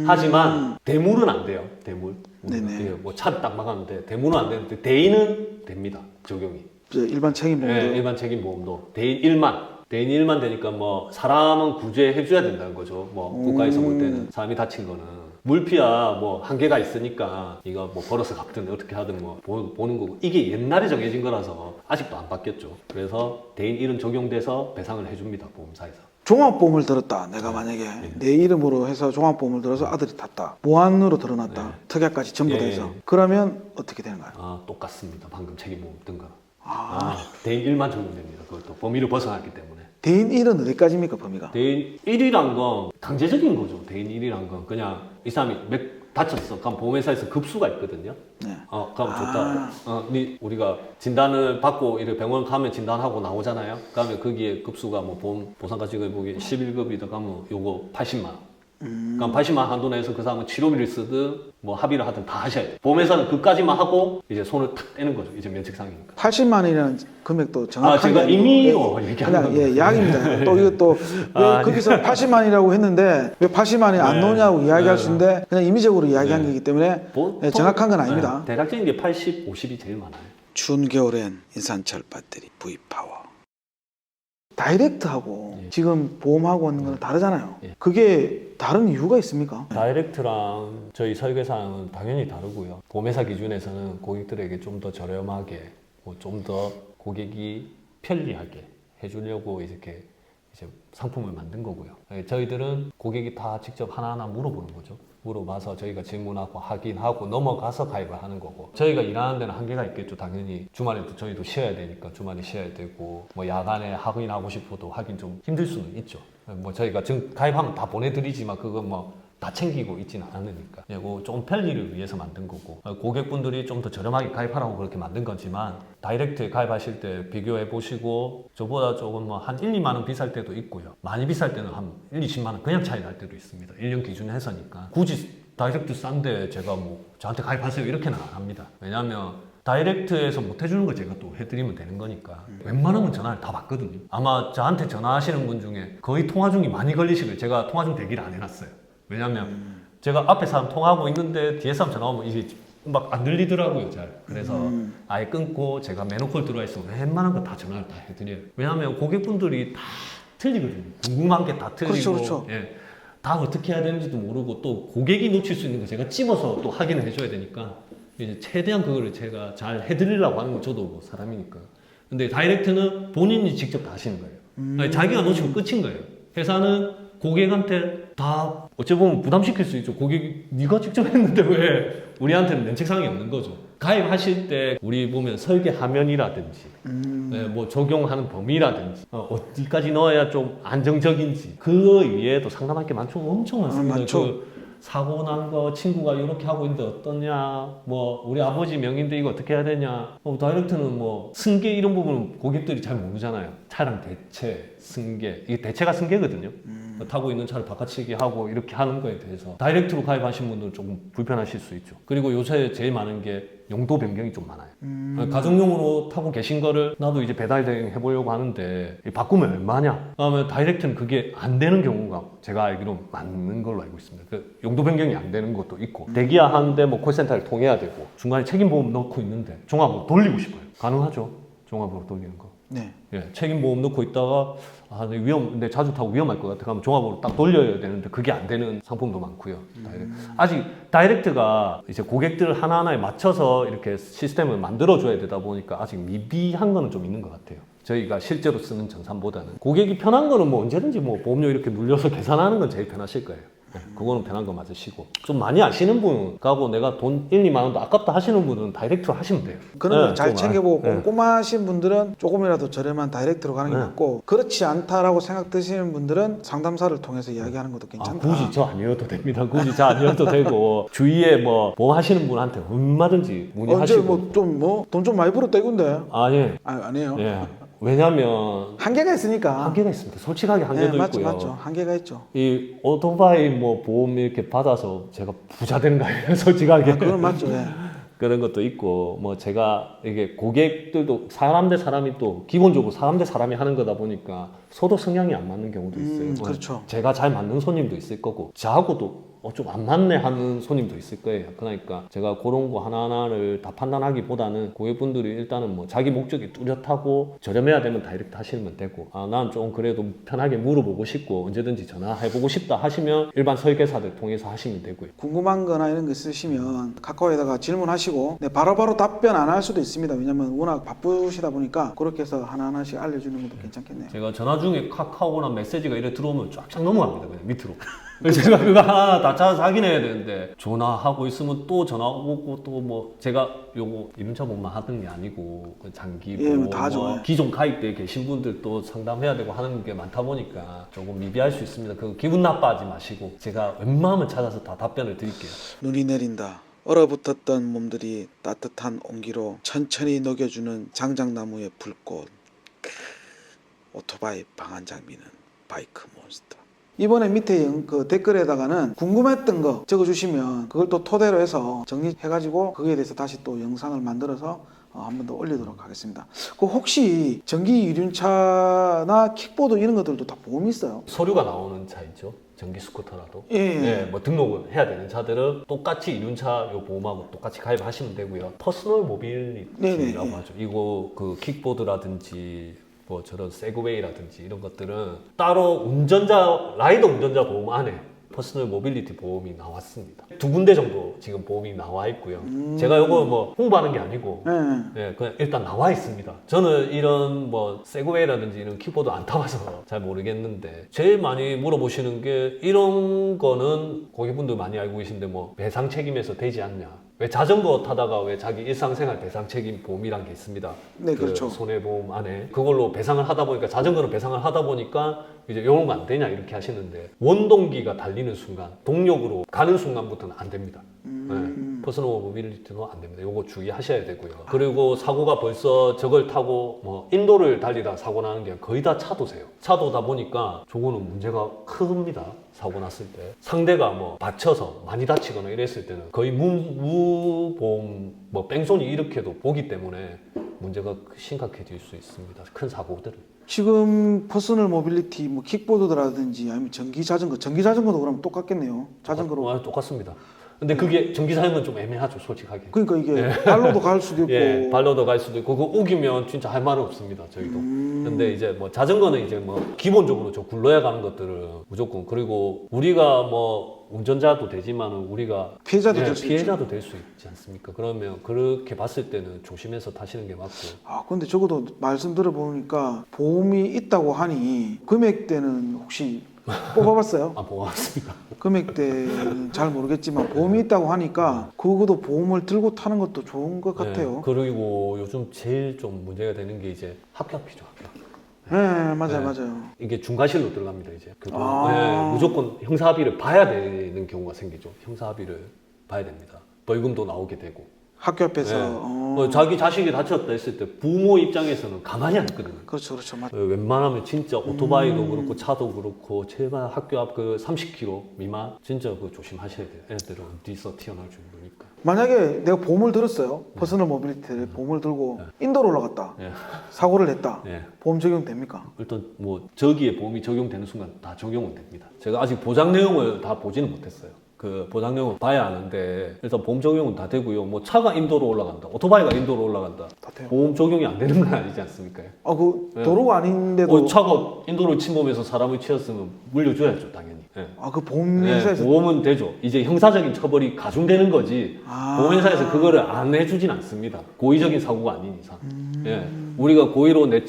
하지만 대물은 안 돼요. 대물. 네네. 예, 뭐 차를 딱 막았는데 대물은 안 되는데 대인은 됩니다. 적용이. 일반 책임보험도. 네, 일반 책임보험도 대인 1만. 대인 1만 되니까 뭐 사람은 구제해줘야 된다는 거죠. 뭐 국가에서 볼 때는 사람이 다친 거는 물피야 뭐 한계가 있으니까 이거 뭐 벌어서 갚든 어떻게 하든 뭐 보는 거고 이게 옛날에 정해진 거라서 아직도 안 바뀌었죠. 그래서 대인 1은 적용돼서 배상을 해줍니다, 보험사에서. 종합보험을 들었다. 내가 만약에 내 이름으로 해서 종합보험을 들어서 아들이 탔다. 무한으로 들어놨다. 네. 특약까지 전부 다 예, 해서. 예. 그러면 어떻게 되는가요? 똑같습니다. 방금 책임보험 뜬 거랑. 대인 1만 적용됩니다. 그것도 범위를 벗어났기 때문에. 대인 1은 어디까지입니까, 범위가? 대인 1이란 건 강제적인 거죠. 대인 1이란 건 그냥 이 사람이 다쳤어. 그럼 보험회사에서 급수가 있거든요. 네. 그럼 좋다. 우리가 진단을 받고 이렇게 병원 가면 진단하고 나오잖아요. 그러면 거기에 급수가 뭐 보험 보상가치가 보기 11급이다 가면 요거 80만 원. 그러니까 80만 원 한도 내에서 그 사람은 치료비를 쓰든 뭐 합의를 하든 다 하셔야 돼요. 보험회사는 그까지만 하고 이제 손을 탁 떼는 거죠. 이제 면책상이니까. 80만 원이라는 금액도 정확한 제가 게 아니고, 임의로 얘기하는 그냥 겁니다. 약입니다. 또 이것도 왜 거기서 80만 원이라고 했는데 왜 80만 원이 안 나오냐고 이야기할 수 있는데 그냥 임의적으로 이야기한 거기 때문에 정확한 건 아닙니다. 대략적인 게 80, 50이 제일 많아요. 추운 겨울엔 인산철 배터리 V파워. 다이렉트하고 지금 보험하고 있는 건 다르잖아요. 그게 다른 이유가 있습니까? 다이렉트랑 저희 설계사항은 당연히 다르고요. 보험회사 기준에서는 고객들에게 좀 더 저렴하게, 좀 더 고객이 편리하게 해주려고 이렇게 이제 상품을 만든 거고요. 저희들은 고객이 다 직접 하나하나 물어보는 거죠. 물어봐서 저희가 질문하고 확인하고 넘어가서 가입을 하는 거고, 저희가 일하는 데는 한계가 있겠죠. 당연히 주말에도 저희도 쉬어야 되니까 주말에 쉬어야 되고, 뭐 야간에 확인하고 싶어도 확인 좀 힘들 수는 있죠. 뭐 저희가 지금 가입하면 다 보내드리지만 그건 뭐 다 챙기고 있지는 않으니까. 그리고 좀 편리를 위해서 만든 거고, 고객분들이 좀 더 저렴하게 가입하라고 그렇게 만든 거지만 다이렉트에 가입하실 때 비교해 보시고 저보다 조금 뭐 한 1, 2만 원 비쌀 때도 있고요. 많이 비쌀 때는 한 1, 20만 원 그냥 차이 날 때도 있습니다. 1년 기준 해서니까. 굳이 다이렉트 싼데 제가 뭐 저한테 가입하세요 이렇게는 안 합니다. 왜냐하면 다이렉트에서 못 해주는 거 제가 또 해드리면 되는 거니까. 웬만하면 전화를 다 받거든요. 아마 저한테 전화하시는 분 중에 거의 통화 중이 많이 걸리실 거예요. 제가 통화 중 대기를 안 해놨어요. 왜냐면 제가 앞에 사람 통화하고 있는데 뒤에 사람 전화 오면 이게 막 안 들리더라고요, 잘. 그래서 아예 끊고 제가 매너콜 들어와 있으면 웬만한 거 다 전화를 다 해드려요. 왜냐하면 고객분들이 다 틀리거든요. 궁금한 게 다 틀리고, 그렇죠. 예, 다 어떻게 해야 되는지도 모르고 또 고객이 놓칠 수 있는 거 제가 찝어서 또 확인을 해줘야 되니까 이제 최대한 그거를 제가 잘 해드리려고 하는 거 저도 뭐 사람이니까. 근데 다이렉트는 본인이 직접 다 하시는 거예요. 아니, 자기가 놓치면 끝인 거예요. 회사는 고객한테 다 어찌 보면 부담시킬 수 있죠. 고객이 네가 직접 했는데 왜 우리한테는 면책상이 없는 거죠. 가입하실 때 우리 보면 설계 화면이라든지 네, 뭐 적용하는 범위라든지 어디까지 넣어야 좀 안정적인지 그 위에도 상담할 게 많죠. 엄청 많습니다. 많죠. 사고 난 거 친구가 이렇게 하고 있는데 어떠냐, 뭐 우리 아버지 명의인데 이거 어떻게 해야 되냐. 다이렉트는 뭐 승계 이런 부분은 고객들이 잘 모르잖아요. 차량 대체, 승계, 이게 대체가 승계거든요. 타고 있는 차를 바꿔치기 하고 이렇게 하는 거에 대해서 다이렉트로 가입하신 분들은 조금 불편하실 수 있죠. 그리고 요새 제일 많은 게 용도 변경이 좀 많아요. 가정용으로 타고 계신 거를 나도 이제 배달 대행 해보려고 하는데 바꾸면 얼마냐? 그러면 다이렉트는 그게 안 되는 경우가 제가 알기로 많은 걸로 알고 있습니다. 그 용도 변경이 안 되는 것도 있고 대기야 하는데 뭐 콜센터를 통해야 되고 중간에 책임보험 넣고 있는데 종합으로 돌리고 싶어요. 가능하죠? 종합으로 돌리는 거. 네. 예, 책임보험 넣고 있다가 근데 자주 타고 위험할 것 같아. 그러면 종합으로 딱 돌려야 되는데 그게 안 되는 상품도 많고요. 아직 다이렉트가 이제 고객들 하나하나에 맞춰서 이렇게 시스템을 만들어줘야 되다 보니까 아직 미비한 거는 좀 있는 것 같아요. 저희가 실제로 쓰는 전산보다는. 고객이 편한 거는 뭐 언제든지 뭐 보험료 이렇게 눌려서 계산하는 건 제일 편하실 거예요. 그거는 편한 거 맞으시고, 좀 많이 아시는 분 가고 내가 돈 1, 2만 원도 아깝다 하시는 분들은 다이렉트로 하시면 돼요. 그런 걸 잘 좀 챙겨보고 꼼꼼하신 분들은 조금이라도 저렴한 다이렉트로 가는 게 맞고, 그렇지 않다라고 생각되시는 분들은 상담사를 통해서 이야기하는 것도 괜찮다. 굳이 저 아니어도 됩니다. 굳이 저 아니어도 되고 주위에 뭐 하시는 분한테 얼마든지 문의하시고. 돈 좀 많이 벌었다 이건데. 예. 아니에요. 예. 왜냐면 한계가 있으니까. 한계가 있습니다. 솔직하게 한계도 있고요. 맞죠. 한계가 있죠. 이 오토바이 뭐 보험 이렇게 받아서 제가 부자 되는 거 아니에요, 솔직하게. 그건 맞죠. 예. 그런 것도 있고, 뭐 제가 이게 고객들도 사람 대 사람이 또 기본적으로 사람 대 사람이 하는 거다 보니까 서로 성향이 안 맞는 경우도 있어요. 뭐 그렇죠. 제가 잘 맞는 손님도 있을 거고 저하고도 좀 안 맞네 하는 손님도 있을 거예요. 그러니까 제가 그런 거 하나하나를 다 판단하기보다는 고객분들이 일단은 뭐 자기 목적이 뚜렷하고 저렴해야 되면 다이렉트 하시면 되고, 난 좀 그래도 편하게 물어보고 싶고 언제든지 전화해보고 싶다 하시면 일반 설계사들 통해서 하시면 되고요. 궁금한 거나 이런 거 있으시면 카카오에다가 질문하시고 바로바로 답변 안 할 수도 있습니다. 왜냐면 워낙 바쁘시다 보니까 그렇게 해서 하나하나씩 알려주는 것도 괜찮겠네요. 제가 전화 중에 카카오나 메시지가 이래 들어오면 쫙쫙 넘어갑니다. 그냥 밑으로. 제가 그거 하나 다 찾아서 확인해야 되는데 전화하고 있으면 또 전화 오고 또 뭐 제가 요거 이륜차 보험만 하던 게 아니고 장기 보험, 다 좋아요. 기존 가입돼 계신 분들 또 상담해야 되고 하는 게 많다 보니까 조금 미비할 수 있습니다. 그 기분 나빠하지 마시고 제가 웬만하면 찾아서 다 답변을 드릴게요. 눈이 내린다. 얼어붙었던 몸들이 따뜻한 온기로 천천히 녹여주는 장작나무의 불꽃. 오토바이 방한 장비는 바이크 몬스터. 이번에 밑에 그 댓글에다가는 궁금했던 거 적어주시면 그걸 또 토대로 해서 정리해가지고 거기에 대해서 다시 또 영상을 만들어서 한 번 더 올리도록 하겠습니다. 그 혹시 전기 이륜차나 킥보드 이런 것들도 다 보험이 있어요? 서류가 나오는 차 있죠. 전기 스쿠터라도. 예. 네, 뭐 등록을 해야 되는 차들은 똑같이 이륜차 요 보험하고 똑같이 가입하시면 되고요. 퍼스널 모빌리티라고 하죠. 이거 그 킥보드라든지 뭐 저런 세그웨이라든지 이런 것들은 따로 라이더 운전자 보험 안에 퍼스널 모빌리티 보험이 나왔습니다. 2군데 정도 지금 보험이 나와 있고요. 제가 이거 뭐 홍보하는 게 아니고 네, 그냥 일단 나와 있습니다. 저는 이런 뭐 세그웨이라든지 이런 킥보드 안 타봐서 잘 모르겠는데 제일 많이 물어보시는 게 이런 거는 고객분들 많이 알고 계신데 뭐 배상 책임에서 되지 않냐. 왜 자전거 타다가 왜 자기 일상생활 배상 책임 보험이란 게 있습니다. 네, 그렇죠. 손해보험 안에 그걸로 배상을 하다 보니까 자전거는 배상을 하다 보니까 이제 이런 거 안 되냐 이렇게 하시는데 원동기가 달리는 순간 동력으로 가는 순간부터는 안 됩니다. 네. 퍼스널 모빌리티는 안 됩니다. 요거 주의하셔야 되고요. 그리고 사고가 벌써 저걸 타고 뭐 인도를 달리다 사고 나는 게 거의 다 차도세요. 차도다 보니까 저거는 문제가 큽니다. 사고 났을 때 상대가 뭐 다쳐서 많이 다치거나 이랬을 때는 거의 무보험 뭐 뺑소니 일으켜도 보기 때문에 문제가 심각해질 수 있습니다. 큰 사고들은. 지금 퍼스널 모빌리티 뭐 킥보드라든지 아니면 전기 자전거도 그러면 똑같겠네요. 자전거로. 똑같습니다. 근데 그게 전기 자전거는 좀 애매하죠, 솔직하게. 그러니까 이게 발로도 갈 수도 있고. 예, 발로도 갈 수도 있고, 그거 우기면 진짜 할 말은 없습니다, 저희도. 근데 이제 뭐 자전거는 이제 뭐 기본적으로 저 굴러야 가는 것들은 무조건, 그리고 우리가 뭐 운전자도 되지만 우리가 피해자도 될 수 있죠. 피해자도 될 수 있지 않습니까? 그러면 그렇게 봤을 때는 조심해서 타시는 게 맞고. 아, 근데 적어도 말씀 들어보니까 보험이 있다고 하니 금액대는 혹시 뽑아봤어요? 안 뽑아봤습니다. 금액대는 잘 모르겠지만 보험이 있다고 하니까 그것도 보험을 들고 타는 것도 좋은 것 같아요. 그리고 요즘 제일 좀 문제가 되는 게 이제 합격비죠, 합격. 네, 맞아요. 이게 중과실로 들어갑니다, 이제. 무조건 형사합의를 봐야 되는 경우가 생기죠. 형사합의를 봐야 됩니다. 벌금도 나오게 되고. 학교 앞에서. 자기 자식이 다쳤다 했을 때 부모 입장에서는 가만히 안 있거든요. 그렇죠. 맞아요. 웬만하면 진짜 오토바이도 그렇고 차도 그렇고 제발 학교 앞 그 30km 미만 진짜 그거 조심하셔야 돼요. 애들은 어디서 튀어나올 줄 모르니까. 만약에 내가 보험을 들었어요. 퍼스널 모빌리티를 보험을 들고 인도로 올라갔다. 사고를 냈다. 보험 적용됩니까? 일단 뭐 저기에 보험이 적용되는 순간 다 적용은 됩니다. 제가 아직 보장 내용을 다 보지는 못했어요. 그 보장 내용을 봐야 아는데 일단 보험 적용은 다 되고요. 뭐 차가 인도로 올라간다, 오토바이가 인도로 올라간다, 다 돼요. 보험 적용이 안 되는 건 아니지 않습니까? 아, 그 도로가 아닌데도. 차가 인도를 침범해서 사람을 치었으면 물려줘야죠, 당연히. 아, 그 보험회사에서. 보험은 되죠. 이제 형사적인 처벌이 가중되는 거지. 보험회사에서 그거를 안 해주진 않습니다. 고의적인 사고가 아닌 이상. 우리가 고의로 내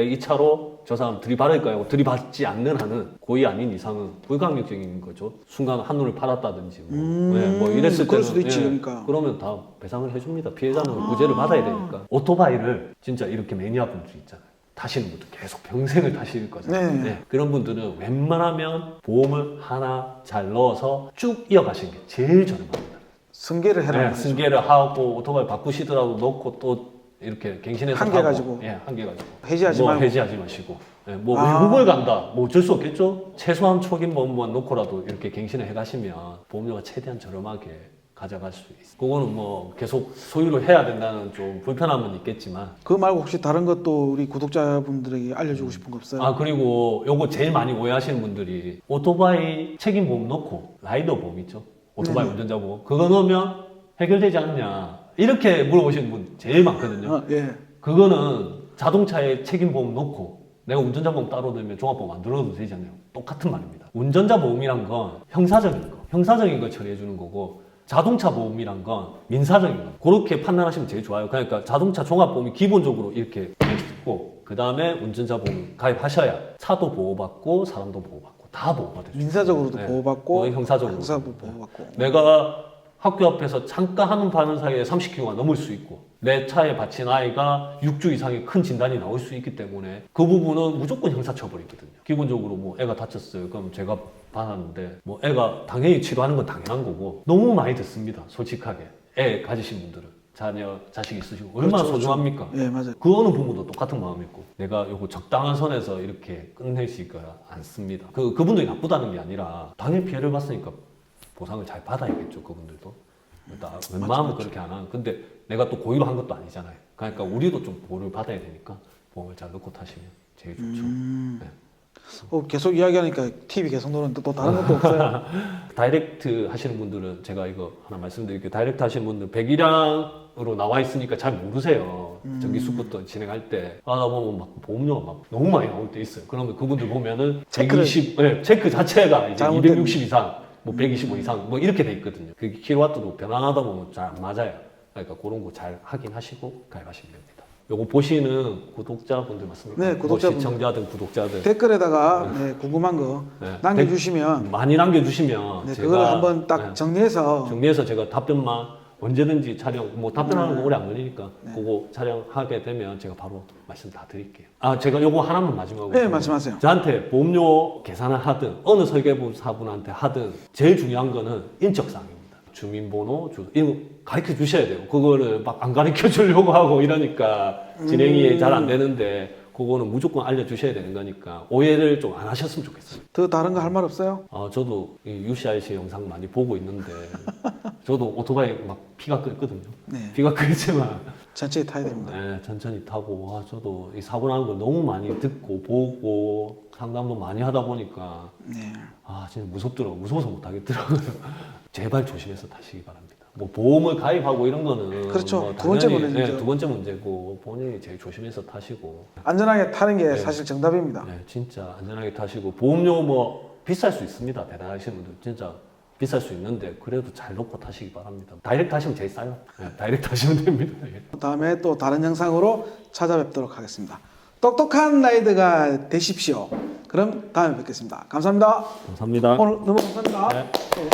이 차로 저 사람 들이받을까요? 하고 들이받지 않는 한은 고의 아닌 이상은 불가항력적인 거죠. 순간 한눈을 팔았다든지 뭐 이랬을 그럴 때는 수도 있지, 그러니까. 그러면 다 배상을 해줍니다. 피해자는 구제를 받아야 되니까. 오토바이를 진짜 이렇게 매니아분들 있잖아요. 타시는 분들 계속 평생을 타실 거잖아요. 그런 분들은 웬만하면 보험을 하나 잘 넣어서 쭉 이어가시는 게 제일 저렴합니다. 승계를 해라. 승계를 하고 오토바이 바꾸시더라도 넣고 또 이렇게 갱신해서 한 개 가지고. 한 개 가지고. 해지하지 말고. 해지하지 마시고. 외국을 간다. 뭐 어쩔 수 없겠죠? 최소한 초긴 보험만 놓고라도 이렇게 갱신을 해가시면 보험료가 최대한 저렴하게 가져갈 수 있어요. 그거는 뭐 계속 소유를 해야 된다는 좀 불편함은 있겠지만. 그거 말고 혹시 다른 것도 우리 구독자분들에게 알려주고 싶은 거 없어요? 그리고 요거 제일 많이 오해하시는 분들이 오토바이 책임보험 넣고 라이더 보험 있죠? 오토바이 운전자 보험. 그거 넣으면 해결되지 않냐. 이렇게 물어보시는 분 제일 많거든요. 그거는 자동차에 책임보험 넣고 내가 운전자 보험 따로 들면 종합보험 안 들어도 되지 않나요? 똑같은 말입니다. 운전자 보험이란 건 형사적인 걸 처리해 주는 거고 자동차 보험이란 건 민사적인 거. 그렇게 판단하시면 제일 좋아요. 그러니까 자동차 종합보험이 기본적으로 이렇게 있고 그 다음에 운전자 보험 가입하셔야 차도 보호받고 사람도 보호받고 다 보호받을 수 있어요. 민사적으로도 보호받고 형사적으로도 보호받고. 내가 학교 앞에서 잠깐 하는 바는 사이에 30km가 넘을 수 있고 내 차에 받친 아이가 6주 이상의 큰 진단이 나올 수 있기 때문에 그 부분은 무조건 형사처벌이거든요. 기본적으로 뭐 애가 다쳤어요. 그럼 제가 받았는데 뭐 애가 당연히 치료하는 건 당연한 거고 너무 많이 듣습니다. 솔직하게 애 가지신 분들은 자녀, 자식 있으시고 얼마나 그렇죠, 소중합니까? 예, 맞아요. 그 어느 부모도 똑같은 마음이고 내가 요거 적당한 선에서 이렇게 끝내시가 않습니다. 그분들이 나쁘다는 게 아니라 당연히 피해를 봤으니까 보상을 잘 받아야겠죠. 그분들도. 웬만하면 그렇게 안 하는. 근데 내가 또 고의로 한 것도 아니잖아요. 그러니까 우리도 좀 보호를 받아야 되니까 보험을 잘 넣고 타시면 제일 좋죠. 네. 계속 이야기하니까 TV 계속 노는데 또 다른 것도 없어요? 다이렉트 하시는 분들은 제가 이거 하나 말씀드릴게요. 다이렉트 하시는 분들 100일량으로 나와 있으니까 잘 모르세요. 정기수부터 진행할 때 나 보면 막 보험료가 막 너무 많이 나올 때 있어요. 그러면 그분들 보면은 120, 네, 체크 자체가 이제 잘못된 260 이상, 뭐 125 이상 뭐 이렇게 돼 있거든요. 그 킬로와트도 변환하다 보면 잘 안 맞아요. 그러니까 그런 거 잘 확인하시고 가입하시면 됩니다. 요거 보시는 구독자분들 맞습니까? 네, 구독자분들. 시청자든 구독자든 댓글에다가 네, 궁금한 거 네. 남겨주시면 많이 남겨주시면 네, 제가 그걸 한번 딱 네, 정리해서 정리해서 제가 답변만 언제든지 촬영, 뭐 답변하는 거 오래 안 걸리니까 그거 촬영하게 되면 제가 바로 말씀 다 드릴게요. 제가 요거 하나만 마지막으로. 네, 말씀하세요. 저한테 보험료 계산을 하든 어느 설계사분한테 하든 제일 중요한 거는 인적사항입니다. 주민번호, 이거 가르쳐 주셔야 돼요. 그거를 막 안 가르쳐 주려고 하고 이러니까 진행이 잘 안 되는데 그거는 무조건 알려주셔야 되는 거니까 오해를 좀 안 하셨으면 좋겠어요. 더 다른 거 할 말 없어요? 저도 이 UCIC 영상 많이 보고 있는데 저도 오토바이 막 피가 끓거든요. 네. 피가 끓지만 천천히 타야 됩니다. 네, 천천히 타고 저도 이 사고 나는 걸 너무 많이 듣고 보고 상담도 많이 하다 보니까 네. 진짜 무서워서 못 하겠더라고요. 제발 조심해서 타시기 바랍니다. 뭐 보험을 가입하고 이런 거는 그렇죠. 뭐 두 번째 당연히, 문제죠. 네, 두 번째 문제고 본인이 제일 조심해서 타시고 안전하게 타는 게 네. 사실 정답입니다. 네, 진짜 안전하게 타시고 보험료 뭐 비쌀 수 있습니다. 배달하시는 분들 진짜 비쌀 수 있는데 그래도 잘 놓고 타시기 바랍니다. 다이렉트 하시면 제일 싸요. 네, 다이렉트 하시면 됩니다. 예. 다음에 또 다른 영상으로 찾아뵙도록 하겠습니다. 똑똑한 라이드가 되십시오. 그럼 다음에 뵙겠습니다. 감사합니다. 감사합니다. 오늘 너무 감사합니다. 네. 네.